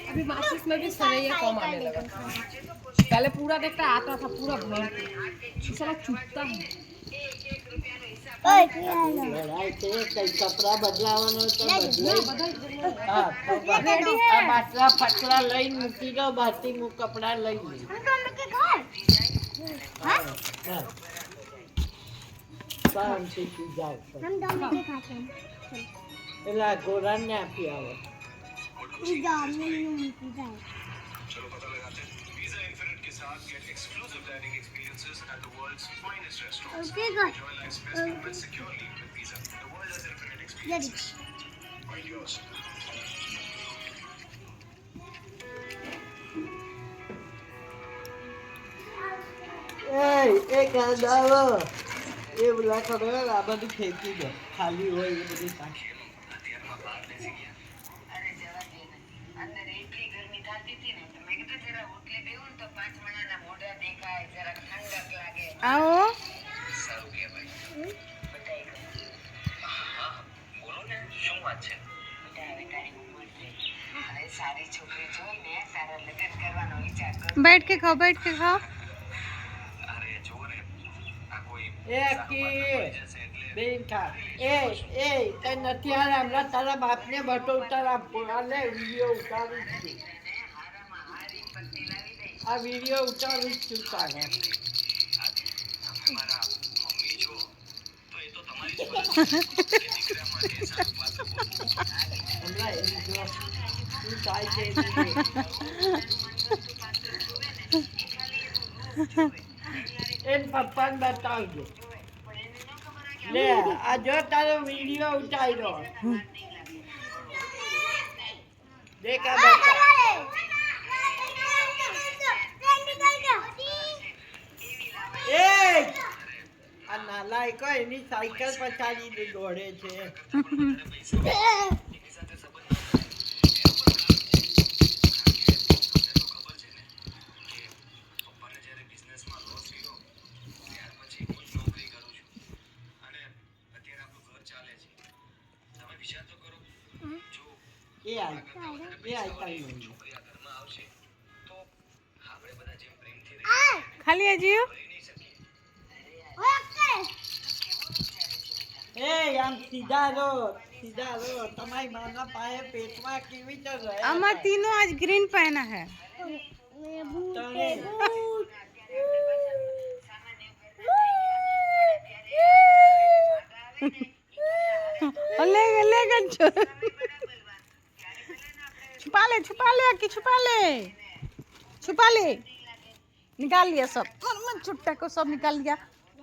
अभी माचिस में भी सरैया कम आने लगा। पहले पूरा देखता आता था पूरा भर सारा चुपता है। લડાઈ છે કઈ કપડા બદલાવાનો તો બદલાઈ હા તો આ બાટલા ફટલા લઈને મૂકી દો બાકી હું કપડા લઈ લઈ શાંતિથી જાઓ એટલે આ ગોરાને આપી આવો चलो पता लगाते हैं वीजा इन्फिनिट के साथ get exclusive dining experiences at the world's finest restaurants enjoy life's best moments securely with Visa the world has infinite experiences find yours એ કાંદાવો એ બોલા કરો આ બધું ફેંકી દો ખાલી હોય એ બધી સાચી आओ बैठ के खाओ એ કી બેન ખા એ કઈ નથી હારે હમણાં તારા બાપને બટોતા આપો આલે વિડીયો ઉતારું છું આ વિડીયો ઉતારું છું તારે હમણાં એની જો શું થાય છે એન પપ્પાને બતાવજો લે આ જો તારો વિડીયો ઉતાર્યો દેખા બતા એ આ નાલાયકો એની સાયકલ પછાડીને દોડે છે એ खाली अजीब એ આમ સીધા રો તમારી માના પાયે પેટમાં કેવી તો રહે अमर तीनों आज ग्रीन पहना है ले छुपा ले निकाल लिया सब छुट्टा को सब निकाल लिया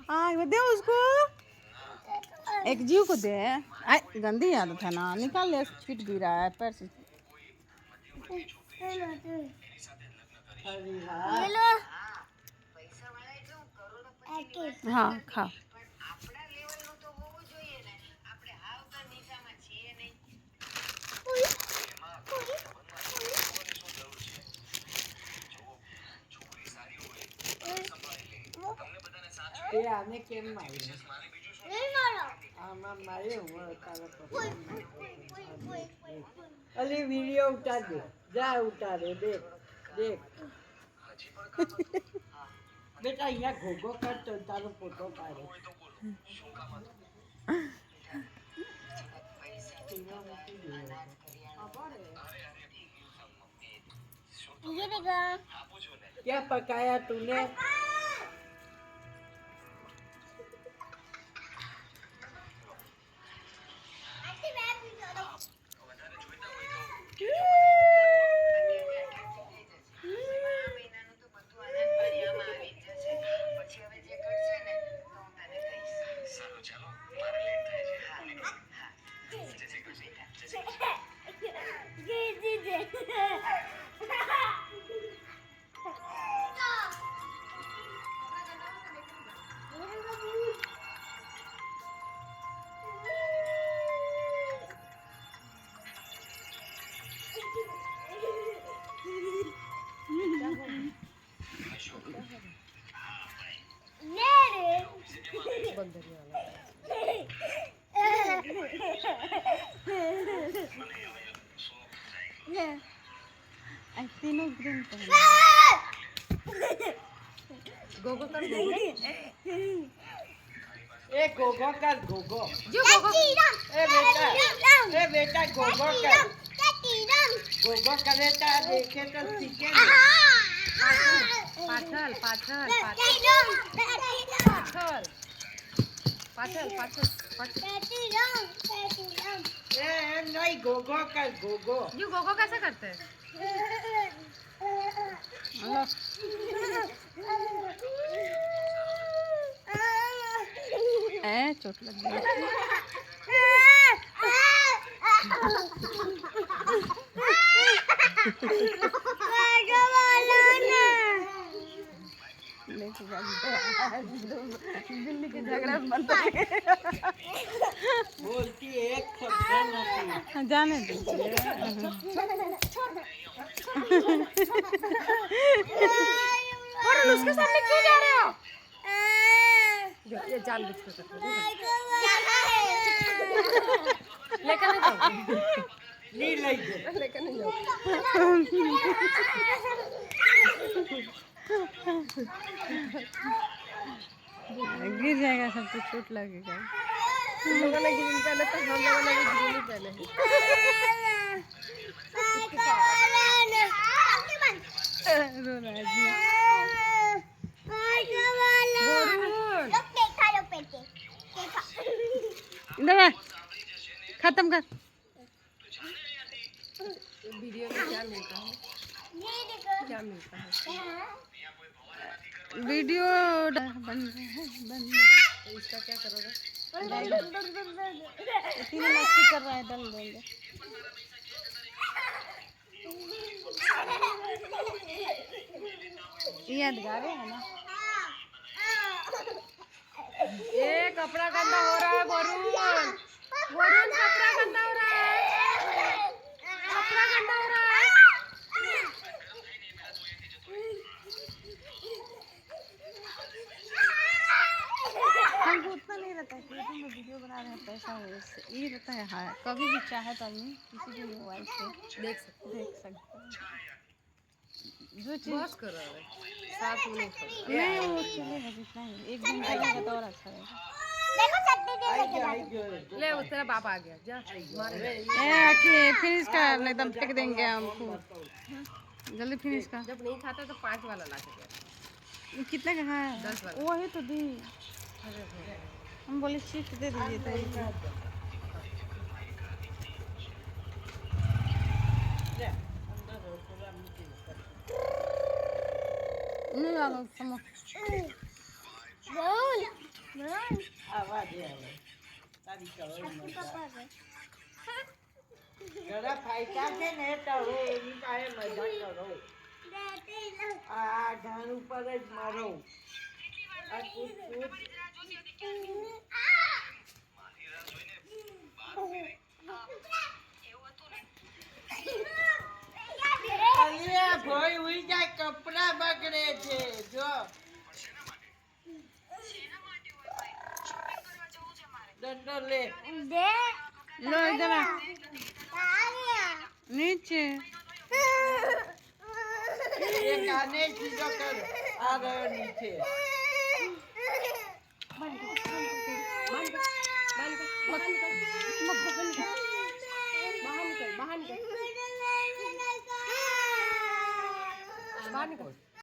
हाँ दे उसको एक जीव को दे गंदी आदत है ना निकाल ले छीट गिरा है पैर से हाँ खा એ આને કેમ માર્યો આમાં માર્યો અલી વિડીયો ઉતાર દે જા ઉતારે દેખ બેટા અહીંયા ઘોઘો કરતો તારો ફોટો પાડે क्या पकाया तूने बंदरिया वाला तीनों ग्रीन पहने गोगो कर गोगो ए गोगो कर गोगो जो गोगो ए बेटा गोगो कर गोगो करे ता देखे तो सीखे पाछल पाछल पाछल पाछल पाछल ए नहीं गोगो कर गोगो जो गोगो कैसे करते हैं चोट लग गई दिल्ली के झगड़ा बंद बोलती एक शब्द नहीं जाने दीजिए और उसके सामने क्यों जा रहे हो जो ये जान बुझ के करते हो लेकर नहीं जाओ नहीं लगे लेकर नहीं जाओ गिर जाएगा सब तो चोट लगेगा तुम लोगों ने ग्रीन पहने तो हम लोगों ने भी ग्रीन ही पहने हैं रो रहा है जी वरुण इधर आ, खत्म कर वीडियो में क्या मिलता है क्या मिलता है वीडियो बंद है बंद तो इसका क्या करोगे तीनों मस्ती कर रहा है डल देंगे यादगार है ना ये कपड़ा गंदा हो रहा है वरुण वरुण कपड़ा गंदा हो रहा है कपड़ा गंदा हो रहा है हमको उतना नहीं रहता है कि तुम वीडियो बना रहे हैं पैसा हो इससे ये रहता है हाँ कभी भी चाहे तो आदमी किसी भी मोबाइल से देख सकते हैं जो चीज़ बस कर रहा है 7 मिनट नहीं वो चलेगा जितना ही एक दिन चलेगा तो और अच्छा रहेगा ले वो तेरा बाप आ गया जा मार फिनिश कर नहीं एकदम फेंक देंगे हमको जल्दी फिनिश कर जब नहीं खाता तो 5 वाला ला के दे ये कितने का है 10 वाला वही तो दी हम बोले शिफ्ट दे दीजिए तो नहीं आगा समझ आवाज આવે તારી કવર જરા ફાઈટા છે ને તો હવે એની પાસે મજા કરો આ ઘર ઉપર જ મારો આ કૂદ કૂદ અલિયા ભોય ઉઈ જાય કપડા બગડે છે જો દંડો લે लो इधर आ नीचे ये गाने चीजों कर आ रहे नीचे बाहर निकल